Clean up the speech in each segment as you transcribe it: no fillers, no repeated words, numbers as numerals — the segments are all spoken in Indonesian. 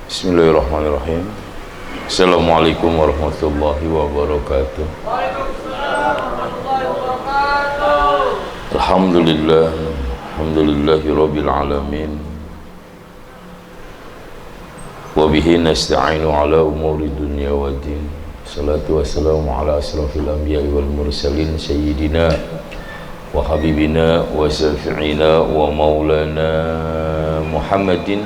Bismillahirrahmanirrahim. Assalamualaikum warahmatullahi wabarakatuh. Alhamdulillah, alhamdulillahi rabbil alamin. Wa bihi nasta'inu ala umuri dunya waddin. Salatu wassalamu ala asrafil anbiya'i wal mursalin sayyidina wa habibina wa syafi'ina wa maulana Muhammadin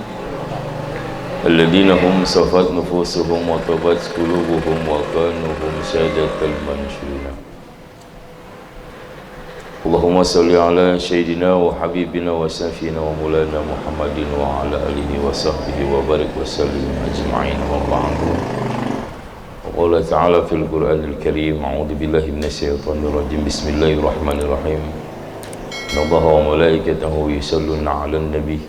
alladzina hum safat nufusuhum wa tabat qulubuhum wa kanu hum sadatal mansyurina. Allahumma salli ala sayyidina wa habibina wa syafi'ina wa maulana Muhammadin wa ala alihi wa sahbihi wa barik wa sallim ajma'in wa ba'du. Qala ta'ala fil Qur'anil Karim, a'udzu billahi minasyaitonir rajim. Bismillahirrahmanirrahim. Innallaha wa malaikatahu yusholluna 'alan nabi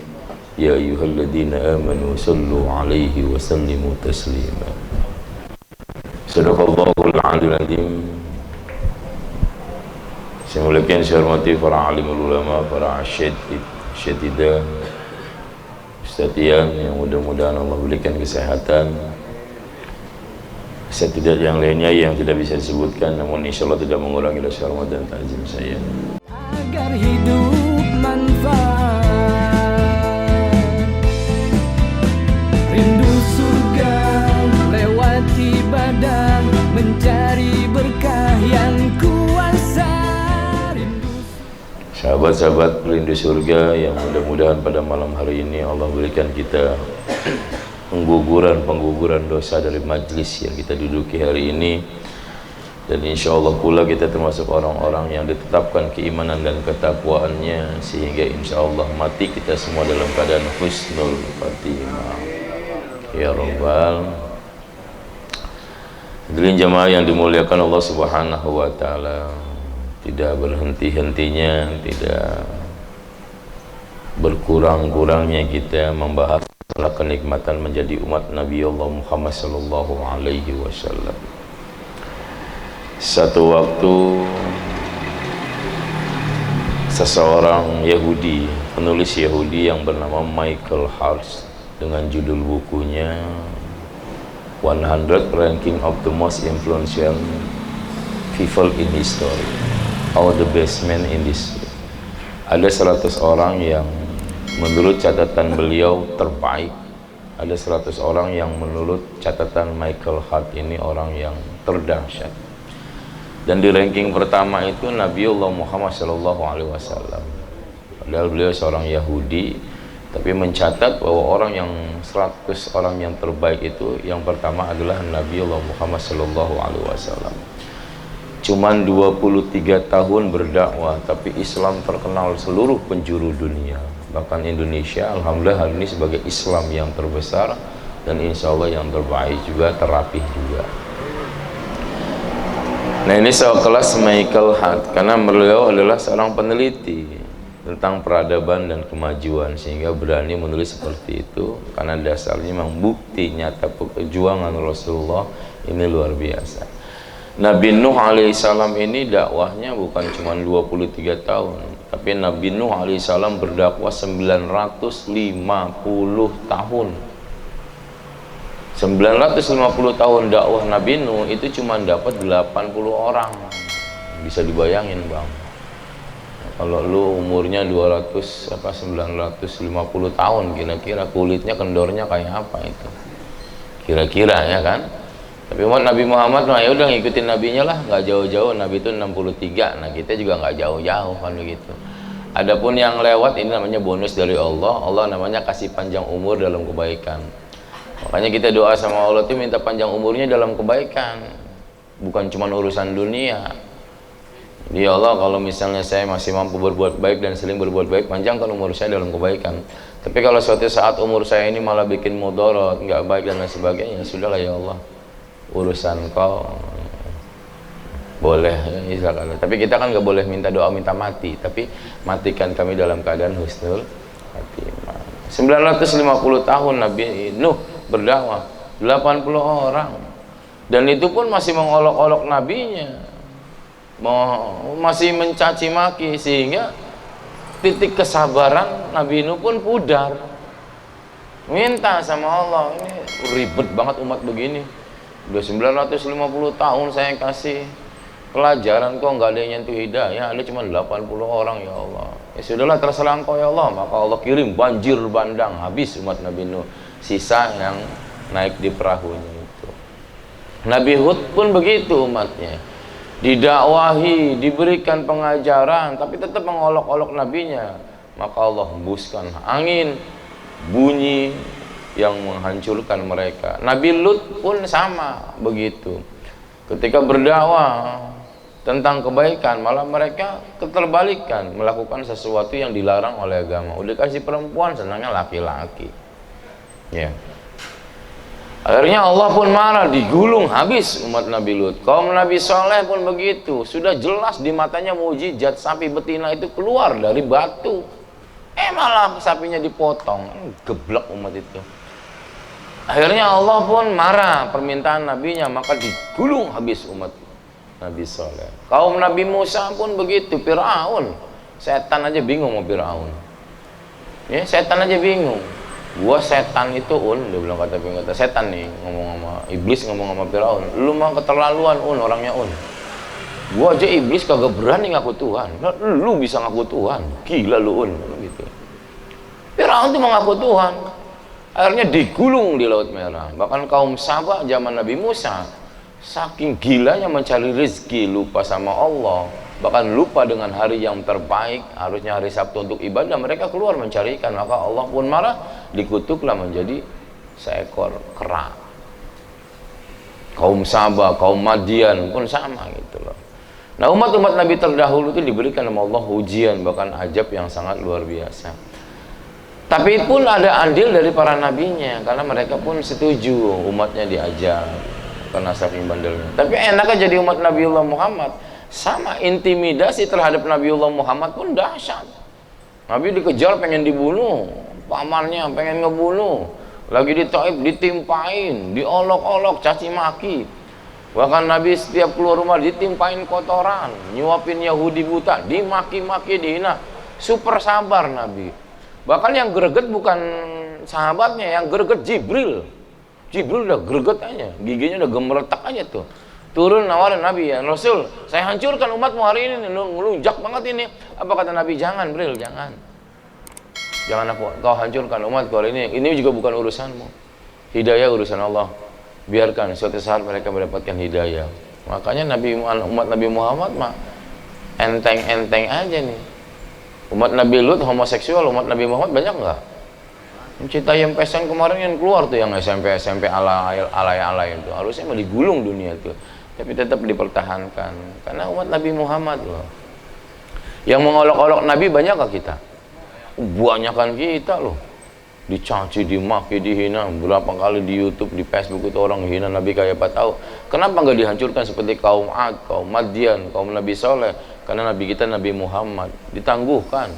ya ayyuhalladzina amanu shallu 'alaihi wa sallimu taslima. Shadaqallahul 'aliyyul 'azim. Saya muliakan, saya hormati para alimul ulama, para asyatidah, ustadian yang mudah-mudahan Allah berikan kesehatan. Tidak yang lainnya yang tidak bisa disebutkan, namun insyaallah tidak mengurangi rasa hormat dan ta'zim saya. Agar hidup manfaat, rindu surga lewat ibadah, mencari berkah yang kuasa. Sahabat-sahabat perindu surga yang mudah-mudahan pada malam hari ini Allah berikan kita pengguguran dosa dari majlis yang kita duduki hari ini, dan insya Allah pula kita termasuk orang-orang yang ditetapkan keimanan dan ketakwaannya, sehingga insya Allah mati kita semua dalam keadaan husnul khatimah ya Rabbal. Hadirin jamaah yang dimuliakan Allah Subhanahu wa taala, tidak berhenti-hentinya, tidak berkurang-kurangnya kita membahas kenikmatan menjadi umat Nabi Allah Muhammad sallallahu alaihi wasallam. Satu waktu seseorang Yahudi, penulis Yahudi yang bernama Michael Hart, dengan judul bukunya 100 Ranking of the Most Influential People in History, or the Best Men in History. Ada 100 orang yang menurut catatan beliau terbaik. Ada 100 orang yang menurut catatan Michael Hart ini orang yang terdahsyat. Dan di ranking pertama itu Nabiullah Muhammad SAW. Padahal beliau seorang Yahudi, tapi mencatat bahwa orang yang 100 orang yang terbaik itu yang pertama adalah Nabiullah Muhammad SAW. Cuman 23 tahun berdakwah, tapi Islam terkenal seluruh penjuru dunia. Bahkan Indonesia, alhamdulillah hari ini sebagai Islam yang terbesar dan insya Allah yang terbaik juga, terapih juga. Nah, ini sekelas Michael Hart, karena beliau adalah seorang peneliti tentang peradaban dan kemajuan, sehingga berani menulis seperti itu, karena dasarnya memang bukti nyata perjuangan Rasulullah ini luar biasa. Nabi Nuh alaihissalam ini dakwahnya bukan cuma 23 tahun, tapi Nabi Nuh alaihissalam berdakwah 950 tahun. 950 tahun dakwah Nabi Nuh itu cuma dapat 80 orang. Bisa dibayangin, Bang. Kalau lu umurnya 950 tahun, kira-kira kulitnya kendornya kayak apa itu? Kira-kira ya kan? Tapi umat Nabi Muhammad, nah ya udah ngikutin nabinya lah, nggak jauh-jauh. Nabi itu 63, nah kita juga nggak jauh-jauh kan begitu. Adapun yang lewat ini namanya bonus dari Allah. Allah namanya kasih panjang umur dalam kebaikan. Makanya kita doa sama Allah itu minta panjang umurnya dalam kebaikan, bukan cuma urusan dunia. Jadi Allah, kalau misalnya saya masih mampu berbuat baik dan sering berbuat baik, panjangkan umur saya dalam kebaikan. Tapi kalau suatu saat umur saya ini malah bikin mudarat, nggak baik dan lain sebagainya, ya sudahlah ya Allah, urusan kau, boleh ya, tapi kita kan nggak boleh minta doa minta mati, tapi matikan kami dalam keadaan husnul khatimah. 950 tahun Nabi Nuh berdakwah, 80 orang, dan itu pun masih mengolok-olok nabinya, masih mencaci maki, sehingga titik kesabaran Nabi Nuh pun pudar. Minta sama Allah. Ini ribet banget umat begini. Udah 950 tahun saya kasih pelajaran kok nggak ada yang nyentuh hidayah, ada cuma 80 orang ya Allah. Ya sudahlah, terserah Engkau ya Allah. Maka Allah kirim banjir bandang, habis umat Nabi Nuh. Sisa yang naik di perahunya itu. Nabi Hud pun begitu umatnya. Didakwahi, diberikan pengajaran, tapi tetap mengolok-olok nabinya. Maka Allah hembuskan angin, bunyi yang menghancurkan mereka. Nabi Lut pun sama begitu. Ketika berdakwah tentang kebaikan, malah mereka keterbalikan, melakukan sesuatu yang dilarang oleh agama. Udah kasih perempuan, senangnya laki-laki. Ya. Akhirnya Allah pun marah, digulung habis umat Nabi Lut. Kaum Nabi Soleh pun begitu. Sudah jelas di matanya mukjizat, sapi betina itu keluar dari batu. Malah sapinya dipotong. Geblek umat itu. Akhirnya Allah pun marah permintaan nabinya, maka digulung habis umat Nabi Soleh. Kaum Nabi Musa pun begitu. Fir'aun, setan aja bingung sama Fir'aun. Ya, setan aja bingung. Gua setan itu dia bilang, kata setan nih ngomong sama iblis, ngomong sama Fir'aun. Lu mah keterlaluan orangnya Gua aja iblis kagak berani ngaku Tuhan. Lu bisa ngaku Tuhan. Gila lu gitu. Fir'aun tuh mengaku Tuhan. Akhirnya digulung di Laut Merah. Bahkan kaum Saba zaman Nabi Musa, saking gilanya mencari rezeki, lupa sama Allah, bahkan lupa dengan hari yang terbaik, harusnya hari Sabtu untuk ibadah, mereka keluar mencari ikan. Maka Allah pun marah, dikutuklah menjadi seekor kera. Kaum Saba, kaum Madian pun sama gitu loh. Nah, umat-umat Nabi terdahulu itu diberikan sama Allah ujian, bahkan ajab yang sangat luar biasa. Tapi pun ada andil dari para nabinya, karena mereka pun setuju umatnya diajar karena saking bandelnya. Tapi enaknya jadi umat Nabiullah Muhammad, sama intimidasi terhadap Nabiullah Muhammad pun dahsyat. Nabi dikejar pengen dibunuh, pamannya pengen ngebunuh, lagi di Taif ditimpain, diolok-olok, caci maki. Bahkan Nabi setiap keluar rumah ditimpain kotoran, nyuapin Yahudi buta, dimaki-maki, dihina. Super sabar Nabi. Bahkan yang greget bukan sahabatnya, yang greget Jibril. Jibril udah greget aja, giginya udah gemeretak aja tuh. Turun nawarin Nabi, ya Rasul, saya hancurkan umatmu hari ini, ngelunjak banget ini. Apa kata Nabi? Jangan, Bril, jangan. Jangan kau hancurkan umatku hari ini juga bukan urusanmu. Hidayah urusan Allah. Biarkan suatu saat mereka mendapatkan hidayah. Makanya umat Nabi Muhammad mah enteng-enteng aja nih. Umat Nabi Lut homoseksual, umat Nabi Muhammad banyak nggak? Cerita yang pesan kemarin yang keluar tuh, yang SMP alay itu, harusnya mau digulung dunia tuh, tapi tetap dipertahankan karena umat Nabi Muhammad loh. Yang mengolok-olok Nabi banyak nggak kita? Banyakan kita loh. Dicaci, dimaki, dihina. Berapa kali di YouTube, di Facebook itu orang hina Nabi kayak apa tahu. Kenapa nggak dihancurkan seperti kaum Ad, kaum Madian, kaum Nabi Soleh? Karena Nabi kita Nabi Muhammad ditangguhkan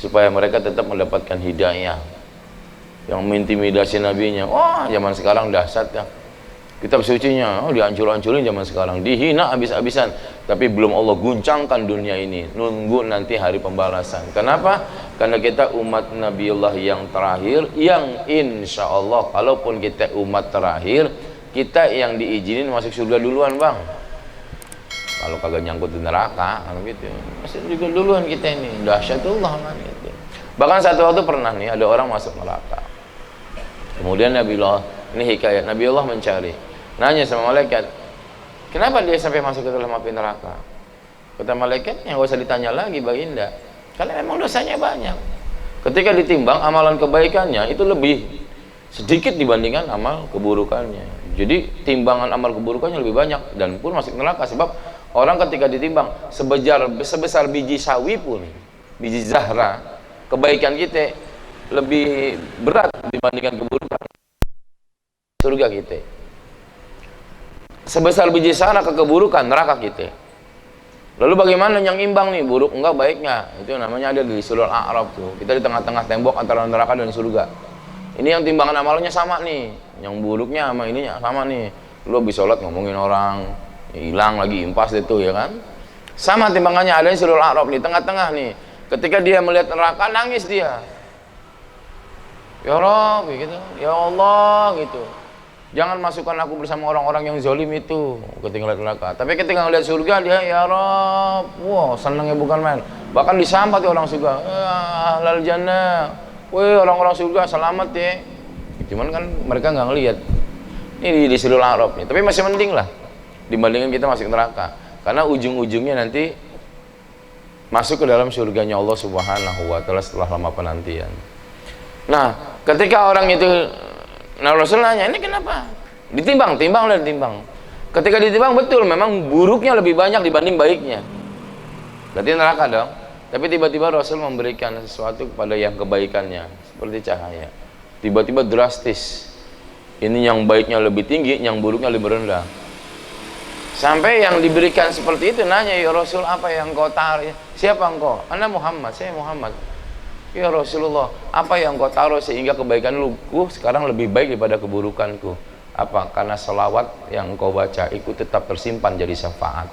supaya mereka tetap mendapatkan hidayah. Yang mengintimidasi nabinya, wah zaman sekarang dahsyat ya. Kitab sucinya dihancur-hancurin zaman sekarang, dihina habis-habisan. Tapi belum Allah guncangkan dunia ini, nunggu nanti hari pembalasan. Kenapa? Karena kita umat Nabiullah yang terakhir, yang insya Allah kalaupun kita umat terakhir, kita yang diizinin masuk surga duluan bang. Kalau kagak nyangkut di neraka, kan gitu. Masih juga duluan kita ini, dahsyatullah kan gitu. Bahkan satu waktu pernah nih ada orang masuk neraka. Kemudian Nabiullah, ini hikayat, Nabiullah mencari, nanya sama malaikat, kenapa dia sampai masuk ke dalam api neraka? Kata malaikat, yang gak usah ditanya lagi baginda, karena memang dosanya banyak. Ketika ditimbang amalan kebaikannya itu lebih sedikit dibandingkan amal keburukannya. Jadi timbangan amal keburukannya lebih banyak dan pun masuk neraka. Sebab orang ketika ditimbang sebesar biji sawi pun, biji zahra, kebaikan kita lebih berat dibandingkan keburukan surga kita. Sebesar biji zahra ke keburukan neraka kita. Lalu bagaimana yang imbang nih, buruk enggak baiknya? Itu namanya ada di surah Al-A'raf tuh. Kita di tengah-tengah tembok antara neraka dan surga. Ini yang timbangan amalnya sama nih, yang buruknya sama ininya sama nih. Lu habis sholat ngomongin orang, hilang lagi impas itu ya kan? Sama timbangannya, ada di surah Al-A'raf di tengah-tengah nih. Ketika dia melihat neraka nangis dia. Ya Rob, gitu. Ya Allah, gitu. Jangan masukkan aku bersama orang-orang yang zalim itu ketika ngeliat neraka. Tapi ketika ngeliat surga dia, ya Rob, wah senangnya bukan main. Bahkan disambut orang surga, ahlal jannah, weh orang-orang surga selamat ya. Cuman kan mereka nggak ngelihat. Ini di Surah Al-A'raf nih. Tapi masih mending lah dibandingkan kita masuk neraka. Karena ujung-ujungnya nanti masuk ke dalam surganya Allah Subhanahu wa Ta'ala setelah lama penantian. Nah, ketika orang itu, nah Rasul nanya, ini kenapa? Ditimbang. Ketika ditimbang betul, memang buruknya lebih banyak dibanding baiknya. Berarti neraka dong. Tapi tiba-tiba Rasul memberikan sesuatu kepada yang kebaikannya, seperti cahaya. Tiba-tiba drastis. Ini yang baiknya lebih tinggi, yang buruknya lebih rendah. Sampai yang diberikan seperti itu nanya, ya Rasul, apa yang kau taruh? Siapa engkau? Ana Muhammad, saya Muhammad. Ya Rasulullah, apa yang kau taruh sehingga kebaikan luku sekarang lebih baik daripada keburukanku? Apa? Karena selawat yang engkau baca ikut tetap tersimpan jadi syafaat.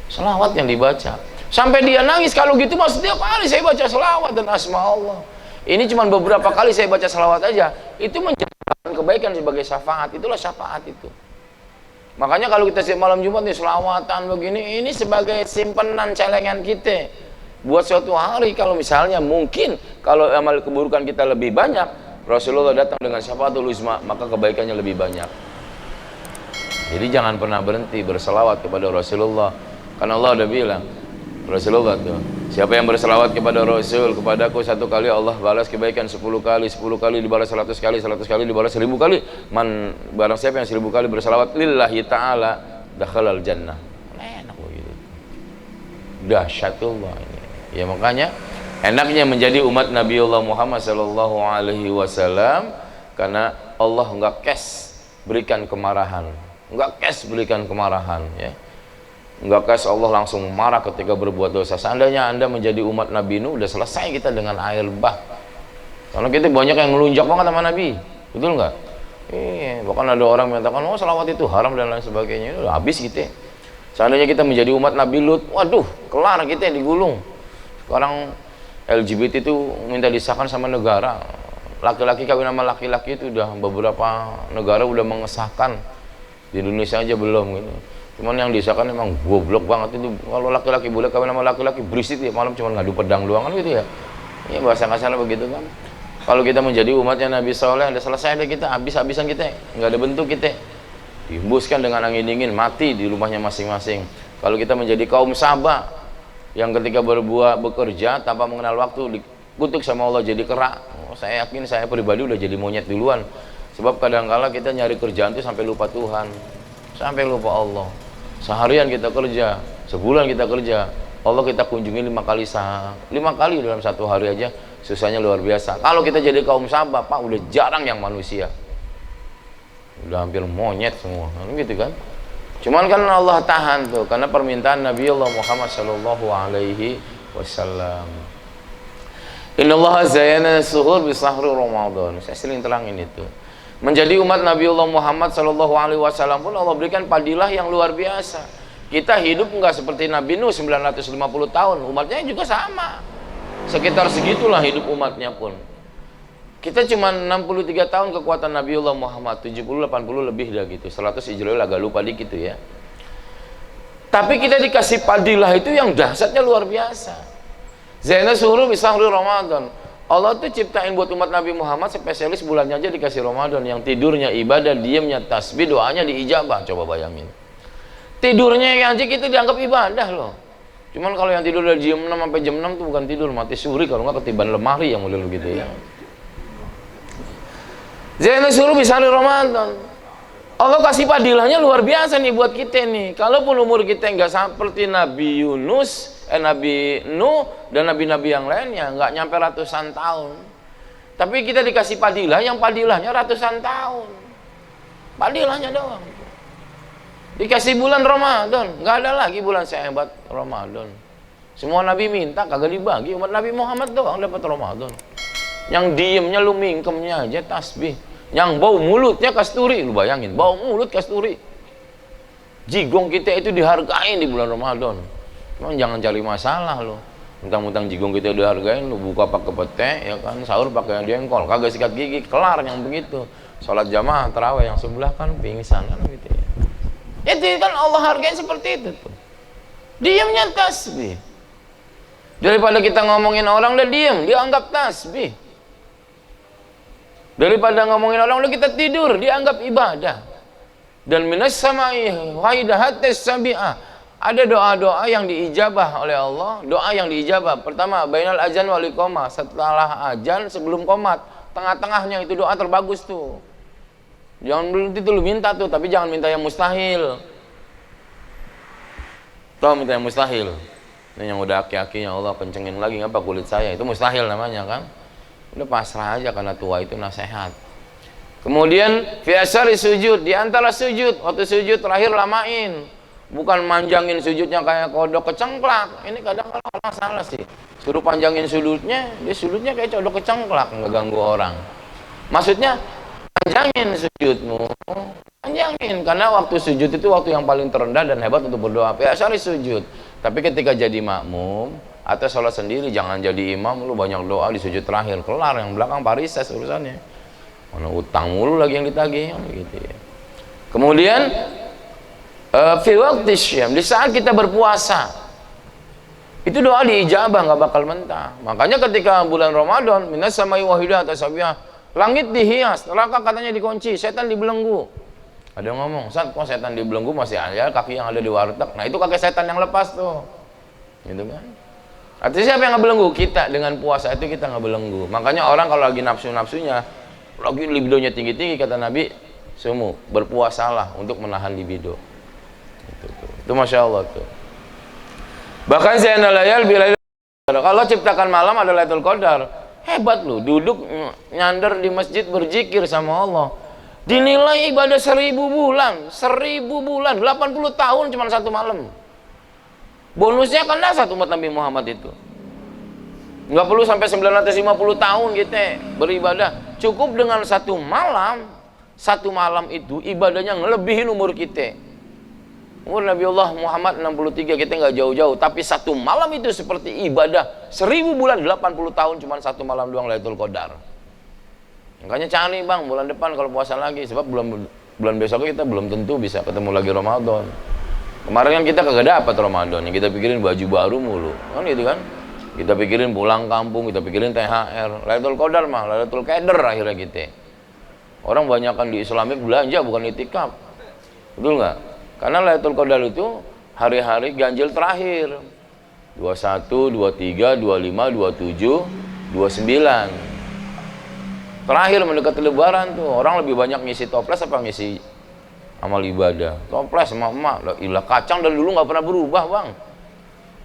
Selawat yang dibaca. Sampai dia nangis, kalau gitu mas setiap hari saya baca selawat dan asma Allah. Ini cuma beberapa kali saya baca selawat aja, itu menjadikan kebaikan sebagai syafaat. Itulah syafaat itu. Makanya kalau kita setiap malam Jumat nih selawatan begini, ini sebagai simpanan celengan kita buat suatu hari. Kalau misalnya mungkin kalau amal keburukan kita lebih banyak, Rasulullah datang dengan syafaatul uzma, maka kebaikannya lebih banyak. Jadi jangan pernah berhenti berselawat kepada Rasulullah, karena Allah udah bilang, Rasulullah tuh, siapa yang berselawat kepada Rasul, kepadaku satu kali Allah balas kebaikan 10 kali, 10 kali dibalas 100 kali, 100 kali dibalas 1000 kali. Barang siapa yang 1000 kali berselawat lillahi ta'ala dakhalal jannah. Enak begitu. Dahsyatullah ini. Ya makanya enaknya menjadi umat Nabiullah Muhammad sallallahu alaihi wasallam, karena Allah enggak kes berikan kemarahan. Enggak kes berikan kemarahan, ya. Enggak kas Allah langsung marah ketika berbuat dosa. Seandainya Anda menjadi umat Nabi Nuh, udah selesai kita dengan air bah. Karena kita banyak yang ngelunjak banget sama Nabi, betul nggak? Iya, bahkan ada orang mengatakan, oh selawat itu haram dan lain sebagainya. Udah habis kita. Seandainya kita menjadi umat Nabi Lut, waduh, kelar kita digulung. Sekarang LGBT itu minta disahkan sama negara. Laki-laki kawin sama laki-laki itu udah beberapa negara udah mengesahkan. Di Indonesia aja belum gitu. Cuman yang disahkan memang goblok banget itu. Kalau laki-laki boleh kawin sama laki-laki, berisik ya malam cuma ngadu pedang doang kan gitu ya. Iya bahasa kasar begitu kan. Kalau kita menjadi umatnya Nabi Soleh, udah selesai deh kita, habis-habisan kita, nggak ada bentuk kita. Dihembuskan dengan angin dingin, mati di rumahnya masing-masing. Kalau kita menjadi kaum Saba yang ketika bekerja tanpa mengenal waktu, dikutuk sama Allah jadi kera. Oh, saya yakin saya pribadi udah jadi monyet duluan. Sebab kadang-kala kita nyari kerjaan itu sampai lupa Tuhan, sampai lupa Allah. Seharian kita kerja, sebulan kita kerja, Allah kita kunjungi 5 kali 5 kali dalam satu hari aja, susahnya luar biasa. Kalau kita jadi kaum Saba, Pak, udah jarang yang manusia, udah hampir monyet semua, gitu kan? Cuman kan Allah tahan tuh, karena permintaan Nabi Allah Muhammad Sallallahu Alaihi Wasallam. Inna Allah zayyana suhur bisahri Ramadan. Saya sering terangin itu. Menjadi umat Nabi Allah Muhammad Sallallahu Alaihi Wasallam pun Allah berikan padilah yang luar biasa. Kita hidup enggak seperti Nabi Nuh 950 tahun, umatnya juga sama. Sekitar segitulah hidup umatnya pun. Kita cuma 63 tahun kekuatan Nabiullah Muhammad, 70-80 lebih dah gitu. 100 Hijriah agak lupa dikit tuh ya. Tapi kita dikasih padilah itu yang dahsyatnya luar biasa. Zaina suruh bisahri Ramadan. Allah tuh ciptain buat umat Nabi Muhammad spesialis bulannya aja dikasih Ramadan, yang tidurnya ibadah, diamnya tasbih, doanya diijabah. Coba bayangin. Tidurnya yang aja kita dianggap ibadah loh. Cuman kalau yang tidur dari jam 6 sampai jam 6 tuh bukan tidur, mati suri, kalau nggak ketiban lemari yang model gitu ya. Zaina suruh bisahri Ramadan. Allah kasih padilahnya luar biasa nih buat kita nih. Kalaupun umur kita nggak seperti Nabi Yunus, Nabi Nuh dan nabi-nabi yang lainnya, nggak nyampe ratusan tahun. Tapi kita dikasih padilah yang padilahnya ratusan tahun. Padilahnya doang. Dikasih bulan Ramadan, nggak ada lagi bulan sehebat Ramadan. Semua nabi minta kagak dibagi, umat Nabi Muhammad doang dapat Ramadan. Yang diemnya lu mingkemnya aja tasbih. Yang bau mulutnya kasturi, lu bayangin, bau mulut kasturi. Jigong kita itu dihargai di bulan Ramadan. Cuman jangan cari masalah lo. Mentang-mentang jigong kita udah hargain, lu buka pakai pete, ya kan, sahur pakai jengkol, kagak sikat gigi, kelar yang begitu. Sholat jamaah tarawih yang sebelah kan pingsan kan gitu ya. Itu kan Allah hargain seperti itu tuh. Diamnya tasbih. Daripada kita ngomongin orang udah diam, dia anggap tasbih. Daripada ngomongin orang udah kita tidur, dia anggap ibadah. Dan minas samai waidahatis sabi'ah. Ada doa-doa yang diijabah oleh Allah, doa yang diijabah. Pertama, bainal azan wal iqamah, setelah azan sebelum qomat, tengah-tengahnya itu doa terbagus tuh. Jangan berhenti tuh lu minta tuh, tapi jangan minta yang mustahil. Tahu minta yang mustahil. Ini yang udah aki-akinya Allah kencengin lagi ngapa kulit saya, itu mustahil namanya kan. Udah pasrah aja karena tua itu nasihat. Kemudian fi asari sujud, di antara sujud, waktu sujud terakhir lamain. Bukan manjangin sujudnya kayak kodok kecengklak. Ini kadang-kadang orang salah sih. Suruh panjangin sudutnya, dia sudutnya kayak kodok kecengklak, nggak ganggu orang. Maksudnya panjangin sujudmu, panjangin, karena waktu sujud itu waktu yang paling terendah dan hebat untuk berdoa. Biasanya sujud. Tapi ketika jadi makmum atau sholat sendiri, jangan jadi imam lu banyak doa di sujud terakhir, kelar yang belakang parises urusannya. Mana utang mulu lagi yang ditagih gitu ya. Kemudian fi waqti syam, di saat kita berpuasa itu doa diijabah, nggak bakal mentah. Makanya ketika bulan Ramadan, minas samai wahidah atau sabiah, langit dihias, neraka katanya dikunci, setan dibelenggu. Ada yang ngomong, Ustaz, kok setan dibelenggu masih ada kaki yang ada di warteg? Nah itu kaki setan yang lepas tuh, gitu kan? Artinya siapa yang ngebelenggu? Kita. Dengan puasa itu kita ngebelenggu. Makanya orang kalau lagi nafsu-nafsunya, lagi libidonya tinggi-tinggi, kata Nabi, semua berpuasalah untuk menahan libido. Itu Masya Allah tuh. Bahkan Zainal Layal bila kalau ciptakan malam ada Lailatul Qadar, hebat lu, duduk nyandar di masjid berzikir sama Allah, dinilai ibadah 1000 bulan, 80 tahun cuma satu malam. Bonusnya kan satu umat Nabi Muhammad itu nggak perlu sampai 950 tahun gitu beribadah, cukup dengan satu malam. Satu malam itu ibadahnya ngelebihin umur kita. Umur Nabi Allah Muhammad 63, kita nggak jauh-jauh, tapi satu malam itu seperti ibadah 1000 bulan, 80 tahun cuma satu malam doang Lailatul Qadar. Makanya cari bang bulan depan kalau puasa lagi, sebab bulan besok kita belum tentu bisa ketemu lagi Ramadan. Kemarin kan kita kagak dapat Ramadan, yang kita pikirin baju baru mulu, kan gitu kan? Kita pikirin pulang kampung, kita pikirin THR. Lailatul Qadar mah, Lailatul Qadar akhirnya kita. Orang banyakkan di Islamik belanja bukan itikaf, betul nggak? Karena Lailatul Qadar itu hari-hari ganjil terakhir. 21, 23, 25, 27, 29. Terakhir mendekati lebaran tuh, orang lebih banyak ngisi toples apa ngisi amal ibadah? Toples sama emak, ilah kacang dari dulu nggak pernah berubah bang.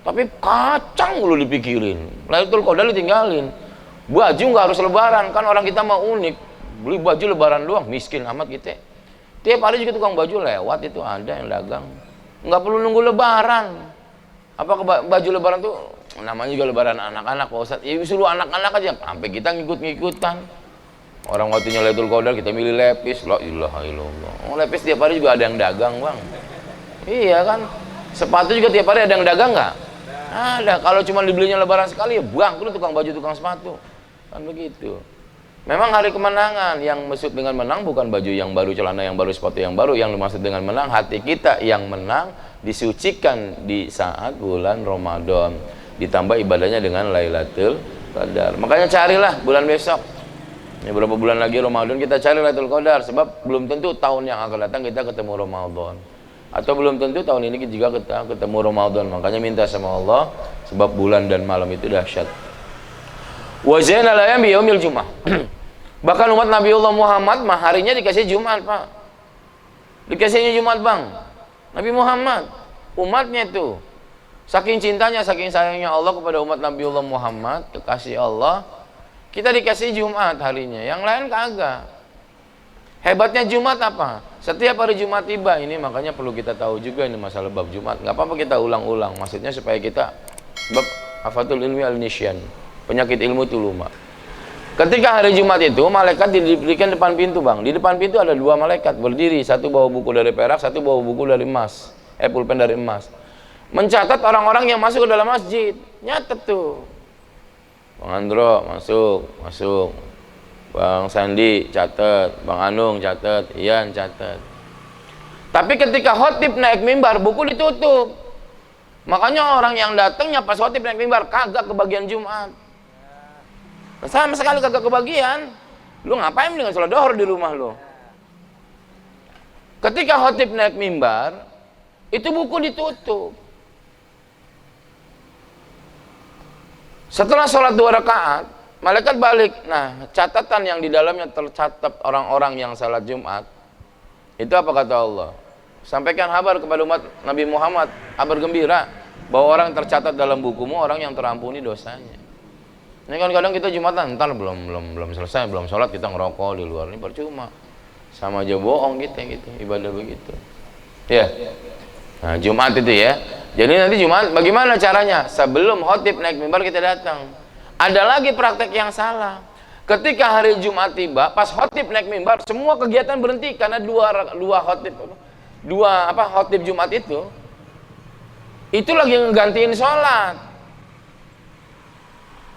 Tapi kacang dulu dipikirin, Lailatul Qadar ditinggalin. Baju nggak harus lebaran, kan orang kita mau unik. Beli baju lebaran doang, miskin amat kita. Tiap hari juga tukang baju lewat itu ada yang dagang. Nggak perlu nunggu lebaran. Apa baju lebaran tuh namanya juga lebaran anak-anak Pak Ustadz. Ya suruh anak-anak aja, sampai kita ngikut-ngikutan. Orang waktunya Lailatul Qadar kita milih lepis. La ilaha illallah. Oh, lepis tiap hari juga ada yang dagang bang. Iya kan. Sepatu juga tiap hari ada yang dagang nggak? Ada. Kalau cuma dibelinya lebaran sekali ya bangkrut tukang baju, tukang sepatu. Kan begitu. Memang hari kemenangan, yang maksud dengan menang bukan baju yang baru, celana yang baru, sepatu yang baru. Yang dimaksud dengan menang, hati kita yang menang, disucikan di saat bulan Ramadan. Ditambah ibadahnya dengan Lailatul Qadar. Makanya carilah bulan besok. Ini berapa bulan lagi Ramadan, kita cari Lailatul Qadar. Sebab belum tentu tahun yang akan datang kita ketemu Ramadan. Atau belum tentu tahun ini juga kita ketemu Ramadan. Makanya minta sama Allah, sebab bulan dan malam itu dahsyat. Wa zainal ayam bi yaumil Jumat. Bahkan umat Nabi Allah Muhammad mah harinya dikasih Jumat, Pak. Dikasihnya Jumat, Bang. Nabi Muhammad, umatnya itu saking cintanya, saking sayangnya Allah kepada umat Nabi Allah Muhammad, kekasih Allah, kita dikasih Jumat harinya. Yang lain kagak. Hebatnya Jumat apa? Setiap hari Jumat tiba, ini makanya perlu kita tahu juga ini masalah bab Jumat. Nggak apa-apa kita ulang-ulang. Maksudnya supaya kita bab afatul ilmi al-nisyan, penyakit ilmu itu lupa. Ketika hari Jumat itu, malaikat diberikan depan pintu, Bang. Di depan pintu ada dua malaikat berdiri, satu bawa buku dari perak, satu bawa buku dari emas, pulpen dari emas. mencatat orang-orang yang masuk ke dalam masjid, nyatet tuh. Bang Andro masuk, Bang Sandi catat, Bang Anung catat, Ian catat. Tapi ketika khotib naik mimbar, buku ditutup. Makanya orang yang datangnya pas khotib naik mimbar kagak kebagian Jumat. Sama sekali kagak kebagian. Lu ngapain dengan sholat dohor di rumah lu? Ketika khotib naik mimbar, itu buku ditutup. Setelah sholat 2 rakaat, malaikat balik. Nah, catatan yang di dalamnya tercatat orang-orang yang salat Jumat, itu apa kata Allah? Sampaikan kabar kepada umat Nabi Muhammad, kabar gembira bahwa orang tercatat dalam bukumu orang yang terampuni dosanya. Ini kan kadang kita Jumatan, ntar belum selesai, belum sholat kita ngerokok di luar, ini percuma. Sama aja bohong kita gitu, ibadah begitu. Ya. Nah, Jumat itu ya. Jadi nanti Jumat bagaimana caranya? Sebelum khotib naik mimbar kita datang. Ada lagi praktek yang salah. Ketika hari Jumat tiba, pas khotib naik mimbar, semua kegiatan berhenti karena khotib Jumat itu lagi ngegantiin sholat.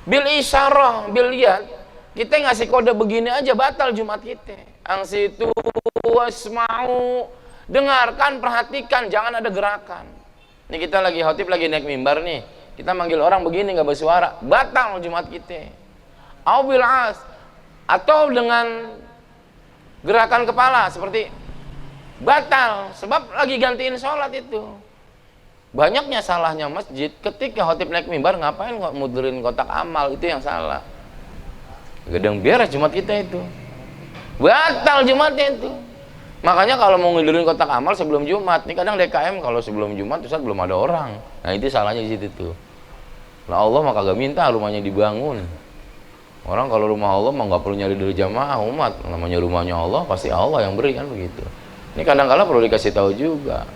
Bil isyarah, bil lihat, kita ngasih kode begini aja batal Jumat kita. Angsitu wasma'u, dengarkan, perhatikan, jangan ada gerakan. Ini kita lagi khotib, lagi naik mimbar nih, kita manggil orang begini nggak bersuara, batal Jumat kita. Au bil as, atau dengan gerakan kepala seperti batal, sebab lagi gantiin sholat itu. Banyaknya salahnya masjid ketika khotib naik mimbar ngapain kok muterin kotak amal, itu yang salah. Gedang beres Jumat kita itu, batal Jumatnya itu. Makanya kalau mau ngidurin kotak amal sebelum Jumat, ini kadang DKM kalau sebelum Jumat Ustaz belum ada orang. Nah itu salahnya di situ tuh. Nah Allah mah kagak minta rumahnya dibangun. Orang kalau rumah Allah mah nggak perlu nyari dari jamaah umat, namanya rumahnya Allah pasti Allah yang beri kan begitu. Ini kadang-kadang perlu dikasih tahu juga.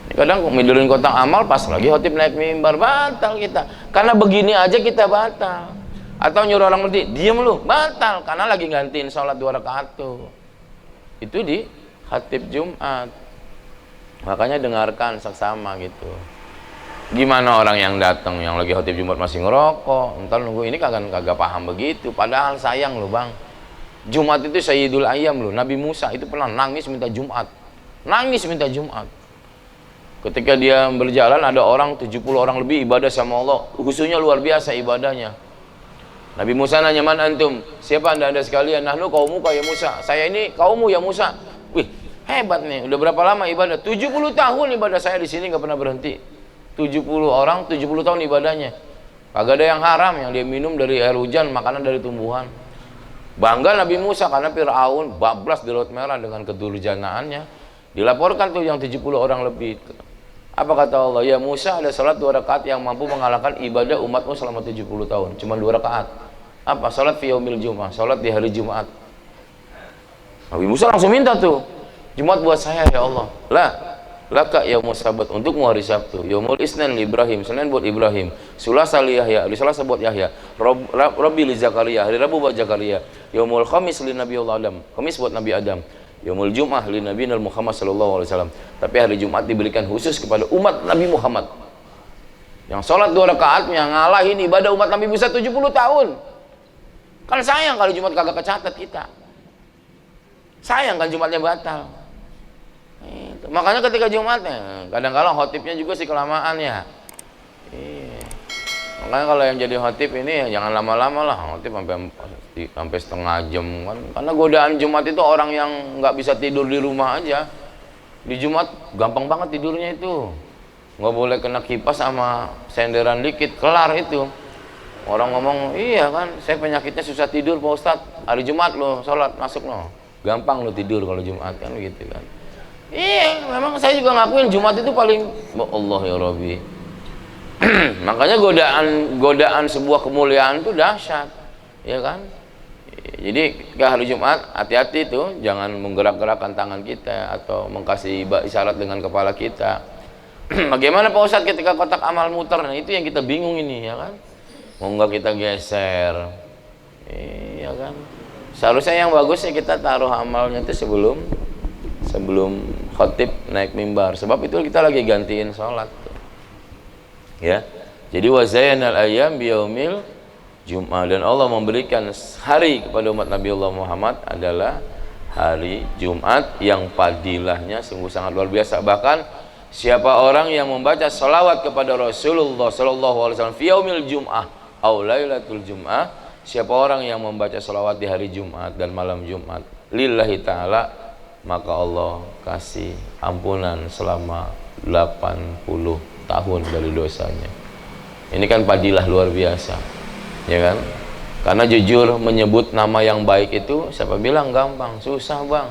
Ini kadang ngidurin kotak amal pas lagi khotib naik mimbar batal kita. Karena begini aja kita batal. Atau nyuruh orang berhenti, diam lu, batal karena lagi gantiin sholat 2 rakaat tuh. Itu di khotib Jumat. Makanya dengarkan seksama gitu. Gimana orang yang datang yang lagi khotib Jumat masih ngerokok, entar nunggu ini kagak paham begitu. Padahal sayang lo bang, Jumat itu Sayyidul Ayyam lo. Nabi Musa itu pernah nangis minta Jumat, nangis minta Jumat. Ketika dia berjalan ada orang 70 orang lebih ibadah sama Allah, khususnya luar biasa ibadahnya. Nabi Musa nanya, man antum, siapa anda sekalian? Nahnu kaumu ya Musa, saya ini kaummu ya Musa. Wih hebat nih, udah berapa lama ibadah? 70 tahun ibadah saya di sini nggak pernah berhenti. 70 orang, 70 tahun ibadahnya. Kagak ada yang haram, yang dia minum dari air hujan, makanan dari tumbuhan. Bangga Nabi Musa karena Fir'aun bablas di Laut Merah dengan kedurjanaannya. Dilaporkan tuh yang 70 orang lebih. Apa kata Allah? Ya Musa, ada salat 2 rakaat yang mampu mengalahkan ibadah umatmu selama 70 tahun. Cuma 2 rakaat. Apa? Salat fi yaumil Jum'ah, salat di hari Jumat. Nabi Musa langsung minta tuh, Jumat buat saya ya Allah. Lah, laka yaumul sabat, untukmu hari Sabtu. Yaumul Isnin li Ibrahim, Senin buat Ibrahim. Sulasa li Yahya, hari Selasa buat Yahya. Rabbi li Zakaria, hari Rabu buat Zakaria. Yaumul Khamis li Nabiullah Adam, Khamis buat Nabi Adam. Yaumul Jum'ah li Nabi Muhammad sallallahu alaihi wasallam. Tapi hari Jumat diberikan khusus kepada umat Nabi Muhammad. Yang sholat 2 rakaatnya ngalahin ibadah umat Nabi Musa 70 tahun. Kan sayang kalau Jumat kagak kecatat kita. Sayang kan Jumatnya batal. Itu. Makanya ketika Jumatnya, kadang-kadang khotibnya juga sih kelamaan ya. Makanya kalau yang jadi khotib ini ya jangan lama-lama lah, khotib sampai setengah jam kan. Karena godaan Jumat itu orang yang nggak bisa tidur di rumah aja. Di Jumat gampang banget tidurnya itu. Nggak boleh kena kipas sama senderan dikit, kelar itu. Orang ngomong, iya kan, saya penyakitnya susah tidur Pak Ustadz. Hari Jumat lo sholat masuk lo, gampang lo tidur kalau Jumat kan begitu kan. Iya, memang saya juga ngakuin Jumat itu paling, Allah ya Rabbi. Makanya godaan sebuah kemuliaan itu dahsyat, ya kan. Jadi ke hari Jumat hati-hati tuh, jangan menggerak-gerakkan tangan kita atau mengkasih isyarat dengan kepala kita. Bagaimana Pak Ustadz ketika kotak amal muter? Nah itu yang kita bingung ini, ya kan. Mau nggak kita geser, iya kan. Seharusnya yang bagus ya kita taruh amalnya itu sebelum khotib naik mimbar. Sebab itu kita lagi gantiin sholat. Ya. Jadi wa zayyanal ayyam biyaumil Jum'ah, dan Allah memberikan hari kepada umat Nabi Allah Muhammad adalah hari Jumat yang fadilahnya sungguh sangat luar biasa. Bahkan siapa orang yang membaca salawat kepada Rasulullah sallallahu alaihi wasallam fi yaumil Jum'ah au lailatul Jum'ah, siapa orang yang membaca salawat di hari Jumat dan malam Jumat lillahi ta'ala, maka Allah kasih ampunan selama 80 tahun dari dosanya. Ini kan fadilah luar biasa, ya kan? Karena jujur menyebut nama yang baik itu, siapa bilang gampang? Susah bang.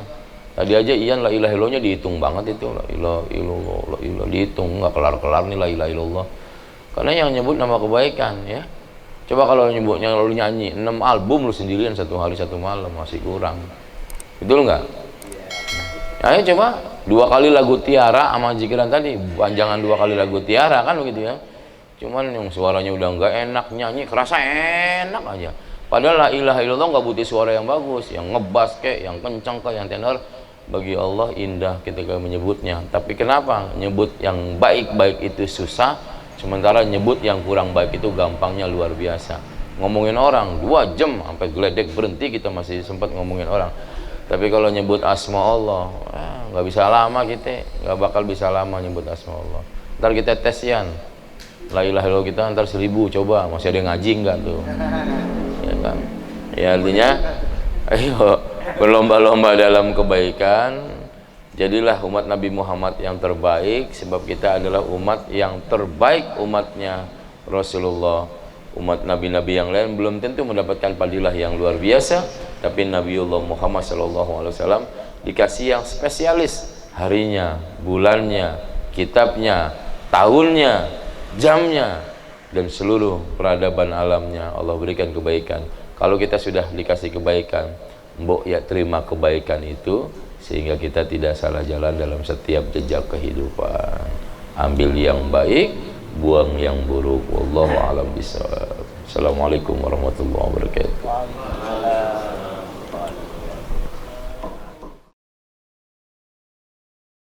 Tadi aja Ian la ilaha illallahnya dihitung banget itu, la ilaha illallah, la ilaha, dihitung nggak kelar-kelar nih la ilaha illallah. Karena yang nyebut nama kebaikan, ya. Coba kalau nyebutnya lalu nyanyi 6 album lu sendirian satu hari satu malam, masih kurang. Betul nggak? Ayo coba 2 kali lagu Tiara sama zikiran tadi, panjangan 2 kali lagu Tiara kan begitu ya. Cuman yang suaranya udah nggak enak, nyanyi kerasa enak aja. Padahal la ilaha illallah nggak butuh suara yang bagus, yang ngebas kek, yang kencang kek, yang tenor. Bagi Allah indah ketika menyebutnya. Tapi kenapa nyebut yang baik-baik itu susah, sementara nyebut yang kurang baik itu gampangnya luar biasa. Ngomongin orang 2 jam sampai geledek berhenti kita masih sempat ngomongin orang. Tapi kalau nyebut asma Allah, nggak bisa lama kita, nggak bakal bisa lama nyebut asma Allah. Ntar kita tes Yan. La ilaha illallah kita antar 1000, coba masih ada yang ngaji enggak tuh, ya kan? Ya artinya ayo berlomba-lomba dalam kebaikan, jadilah umat Nabi Muhammad yang terbaik, sebab kita adalah umat yang terbaik umatnya Rasulullah. Umat nabi-nabi yang lain belum tentu mendapatkan fadilah yang luar biasa, tapi Nabiullah Muhammad SAW dikasih yang spesialis, harinya, bulannya, kitabnya, tahunnya, jamnya, dan seluruh peradaban alamnya Allah berikan kebaikan. Kalau kita sudah dikasih kebaikan, mbok ya terima kebaikan itu, sehingga kita tidak salah jalan dalam setiap jejak kehidupan. Ambil yang baik, buang yang buruk. Wallahu a'lam bishawab. Assalamualaikum warahmatullahi wabarakatuh.